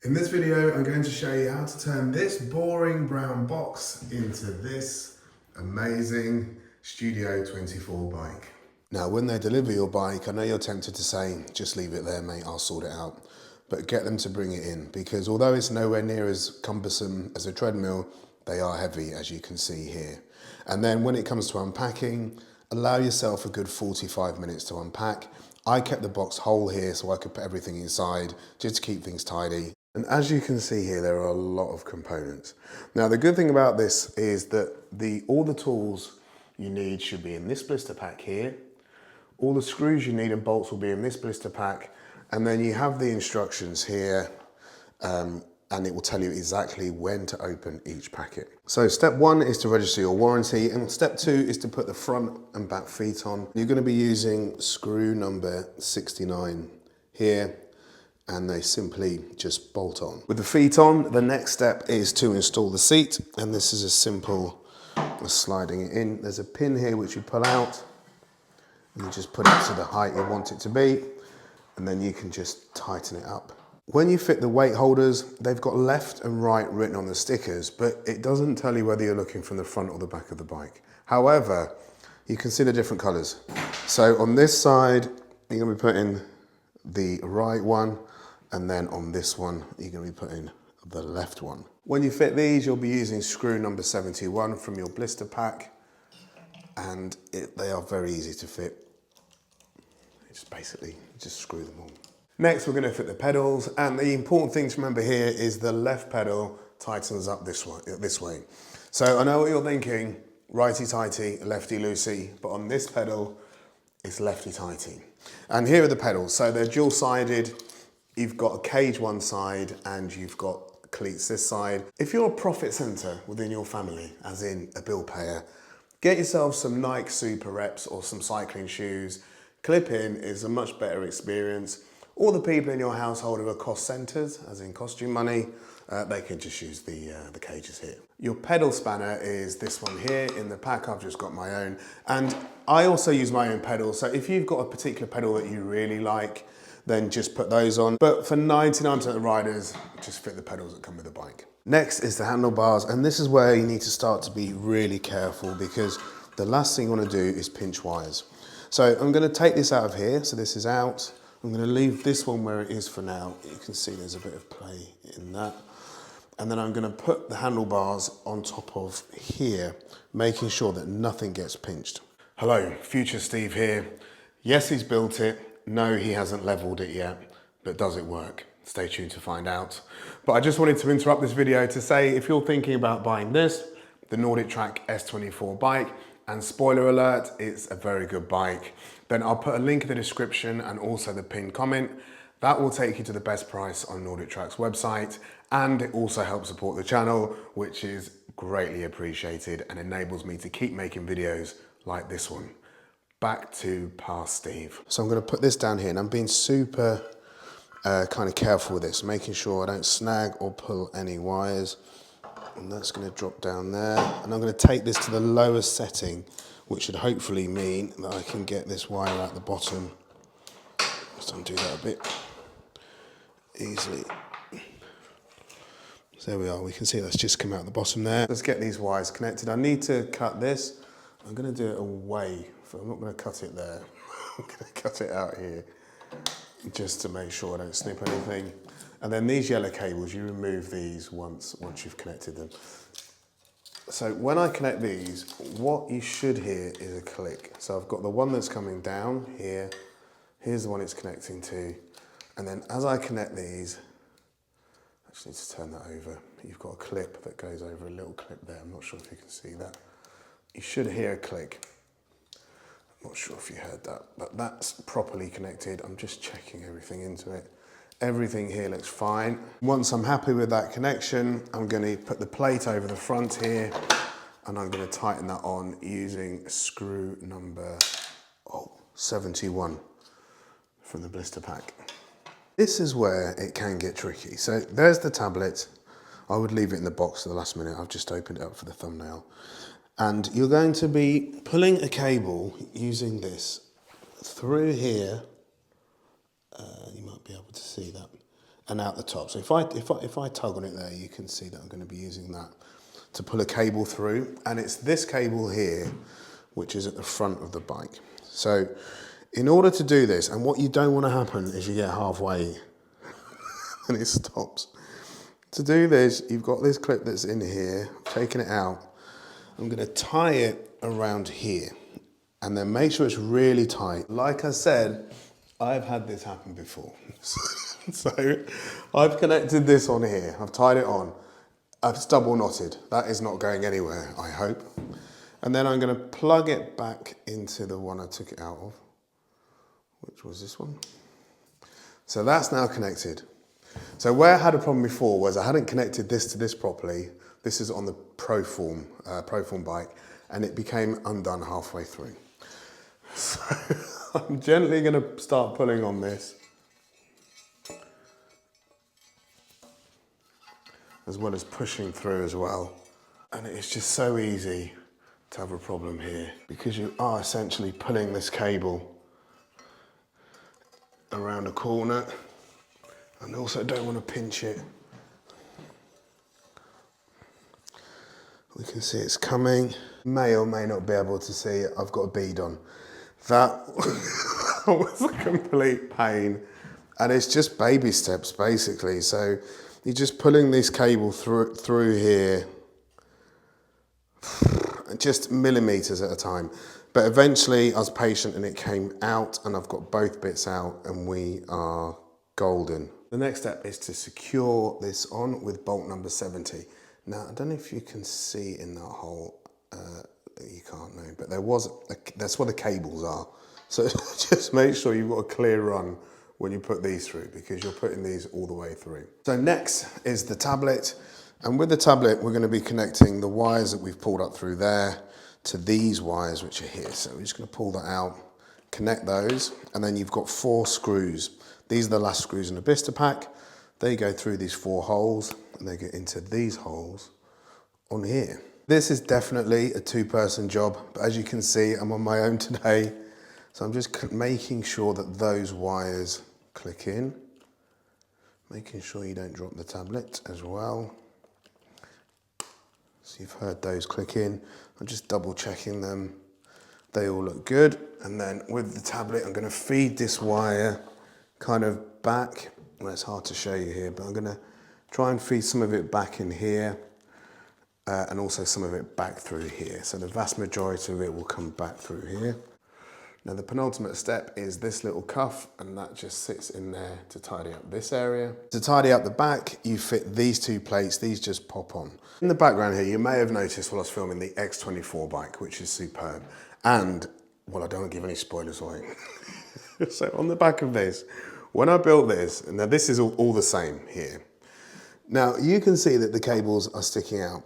In this video, I'm going to show you how to turn this boring brown box into this amazing Studio 24 bike. Now, when they deliver your bike, I know you're tempted to say, just leave it there, mate, I'll sort it out. But get them to bring it in, because although it's nowhere near as cumbersome as a treadmill, they are heavy, as you can see here. And then when it comes to unpacking, allow yourself a good 45 minutes to unpack. I kept the box whole here so I could put everything inside, just to keep things tidy. And as you can see here, there are a lot of components. Now, the good thing about this is that all the tools you need should be in this blister pack here. All the screws you need and bolts will be in this blister pack. And then you have the instructions here, and it will tell you exactly when to open each packet. So step one is to register your warranty, and step two is to put the front and back feet on. You're going to be using screw number 69 here, and they simply just bolt on. With the feet on, the next step is to install the seat, and this is as simple as sliding it in. There's a pin here which you pull out, and you just put it to the height you want it to be, and then you can just tighten it up. When you fit the weight holders, they've got left and right written on the stickers, but it doesn't tell you whether you're looking from the front or the back of the bike. However, you can see the different colors. So on this side, you're gonna be putting the right one, and then on this one, you're going to be putting the left one. When you fit these, you'll be using screw number 71 from your blister pack, and they are very easy to fit. Just screw them on. Next, we're going to fit the pedals, and the important thing to remember here is the left pedal tightens up this way. So I know what you're thinking, righty-tighty, lefty-loosey, but on this pedal, it's lefty-tighty. And here are the pedals. So they're dual-sided. You've got a cage one side and you've got cleats this side. If you're a profit center within your family, as in a bill payer, get yourself some Nike Super Reps or some cycling shoes. Clip-in is a much better experience. All the people in your household who are cost centers, as in costume money, they can just use the cages here. Your pedal spanner is this one here. In the pack, I've just got my own. And I also use my own pedals. So if you've got a particular pedal that you really like, then just put those on. But for 99% of the riders, just fit the pedals that come with the bike. Next is the handlebars, and this is where you need to start to be really careful, because the last thing you want to do is pinch wires. So I'm going to take this out of here, so this is out. I'm going to leave this one where it is for now. You can see there's a bit of play in that. And then I'm going to put the handlebars on top of here, making sure that nothing gets pinched. Hello, Future Steve here. Yes, he's built it. No, he hasn't leveled it yet, but does it work? Stay tuned to find out. But I just wanted to interrupt this video to say, if you're thinking about buying this, the NordicTrack S24 bike, and spoiler alert, it's a very good bike, then I'll put a link in the description and also the pinned comment. That will take you to the best price on NordicTrack's website, and it also helps support the channel, which is greatly appreciated and enables me to keep making videos like this one. Back to past Steve. So I'm going to put this down here, and I'm being super kind of careful with this, making sure I don't snag or pull any wires. And that's going to drop down there. And I'm going to take this to the lowest setting, which should hopefully mean that I can get this wire out the bottom. Just undo that a bit easily. So there we are. We can see that's just come out the bottom there. Let's get these wires connected. I need to cut this. I'm going to do it away. I'm not going to cut it there. I'm going to cut it out here just to make sure I don't snip anything. And then these yellow cables, you remove these once you've connected them. So when I connect these, what you should hear is a click. So I've got the one that's coming down here. Here's the one it's connecting to. And then as I connect these, I just need to turn that over. You've got a clip that goes over a little clip there. I'm not sure if you can see that. You should hear a click. Not sure if you heard that, but that's properly connected. I'm just checking everything into it. Everything here looks fine. Once I'm happy with that connection, I'm going to put the plate over the front here, and I'm going to tighten that on using screw number 71 from the blister pack. This is where it can get tricky. So there's the tablet. I would leave it in the box at the last minute. I've just opened it up for the thumbnail. And you're going to be pulling a cable using this through here. You might be able to see that. and out the top. So if I tug on it there, you can see that I'm going to be using that to pull a cable through, and it's this cable here which is at the front of the bike. So in order to do this, and what you don't want to happen is you get halfway and it stops. To do this, you've got this clip that's in here, taking it out. I'm going to tie it around here and then make sure it's really tight. Like I said, I've had this happen before. So I've connected this on here, I've tied it on, I've double knotted. That is not going anywhere, I hope. And then I'm going to plug it back into the one I took it out of, which was this one. So that's now connected. So where I had a problem before was I hadn't connected this to this properly. This is on the Proform bike, and it became undone halfway through. So I'm gently going to start pulling on this, as well as pushing through as well. And it's just so easy to have a problem here, because you are essentially pulling this cable around a corner, and also don't want to pinch it. We can see it's coming. May or may not be able to see it. I've got a bead on. That was a complete pain. And it's just baby steps basically. So you're just pulling this cable through here, just millimeters at a time. But eventually I was patient and it came out, and I've got both bits out, and we are golden. The next step is to secure this on with bolt number 70. Now, I don't know if you can see in that hole, you can't know, but that's where the cables are. So just make sure you've got a clear run when you put these through, because you're putting these all the way through. So next is the tablet. And with the tablet, we're going to be connecting the wires that we've pulled up through there to these wires which are here. So we're just going to pull that out, connect those, and then you've got 4 screws. These are the last screws in the blister pack. They go through these 4 holes, and they get into these holes on here. This is definitely a 2-person job, but as you can see, I'm on my own today. So I'm just making sure that those wires click in, making sure you don't drop the tablet as well. So you've heard those click in. I'm just double checking them. They all look good. And then with the tablet, I'm going to feed this wire kind of back. Well, it's hard to show you here, but I'm going to try and feed some of it back in here, and also some of it back through here. So the vast majority of it will come back through here. Now the penultimate step is this little cuff, and that just sits in there to tidy up this area. To tidy up the back, you fit these 2 plates. These just pop on. In the background here, you may have noticed while I was filming the X24 bike, which is superb. And, well, I don't want to give any spoilers away. So on the back of this, when I built this, and now this is all the same here. Now you can see that the cables are sticking out.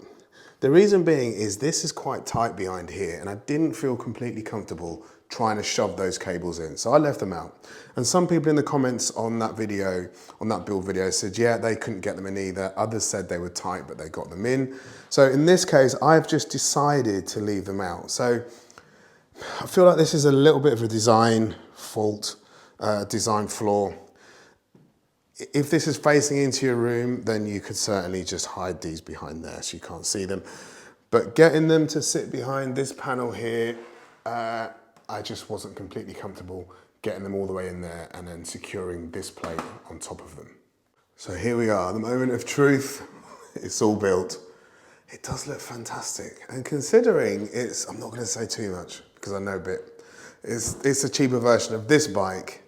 The reason being is this is quite tight behind here, and I didn't feel completely comfortable trying to shove those cables in. So I left them out. And some people in the comments on that video, on that build video, said, yeah, they couldn't get them in either. Others said they were tight, but they got them in. So in this case, I've just decided to leave them out. So I feel like this is a little bit of a design fault, design flaw. If this is facing into your room, then you could certainly just hide these behind there so you can't see them. But getting them to sit behind this panel here, I just wasn't completely comfortable getting them all the way in there and then securing this plate on top of them. So here we are, the moment of truth. It's all built. It does look fantastic. And considering it's, I'm not going to say too much because I know a bit, it's a cheaper version of this bike.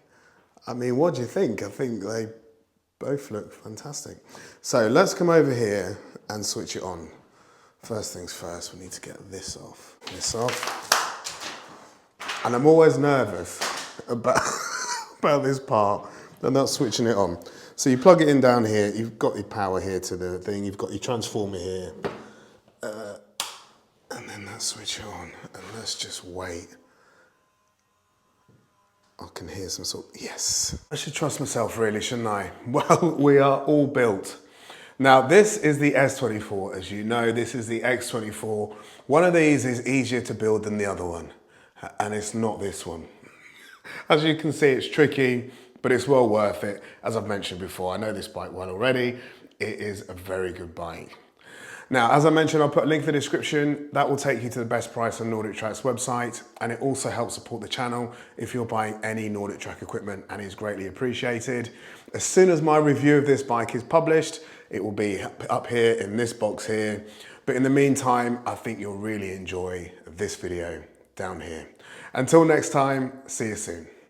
I mean, what do you think? I think they both look fantastic. So let's come over here and switch it on. First things first, we need to get this off. And I'm always nervous about, about this part, and not switching it on. So you plug it in down here, you've got your power here to the thing, you've got your transformer here, and then let's switch it on, and let's just wait. I can hear some sort, yes. I should trust myself really, shouldn't I? Well, we are all built. Now this is the S24, as you know, this is the X24. One of these is easier to build than the other one, and it's not this one. As you can see, it's tricky, but it's well worth it. As I've mentioned before, I know this bike well already. It is a very good bike. Now, as I mentioned, I'll put a link in the description. That will take you to the best price on NordicTrack's website, and it also helps support the channel if you're buying any NordicTrack equipment, and is greatly appreciated. As soon as my review of this bike is published, it will be up here in this box here. But in the meantime, I think you'll really enjoy this video down here. Until next time, see you soon.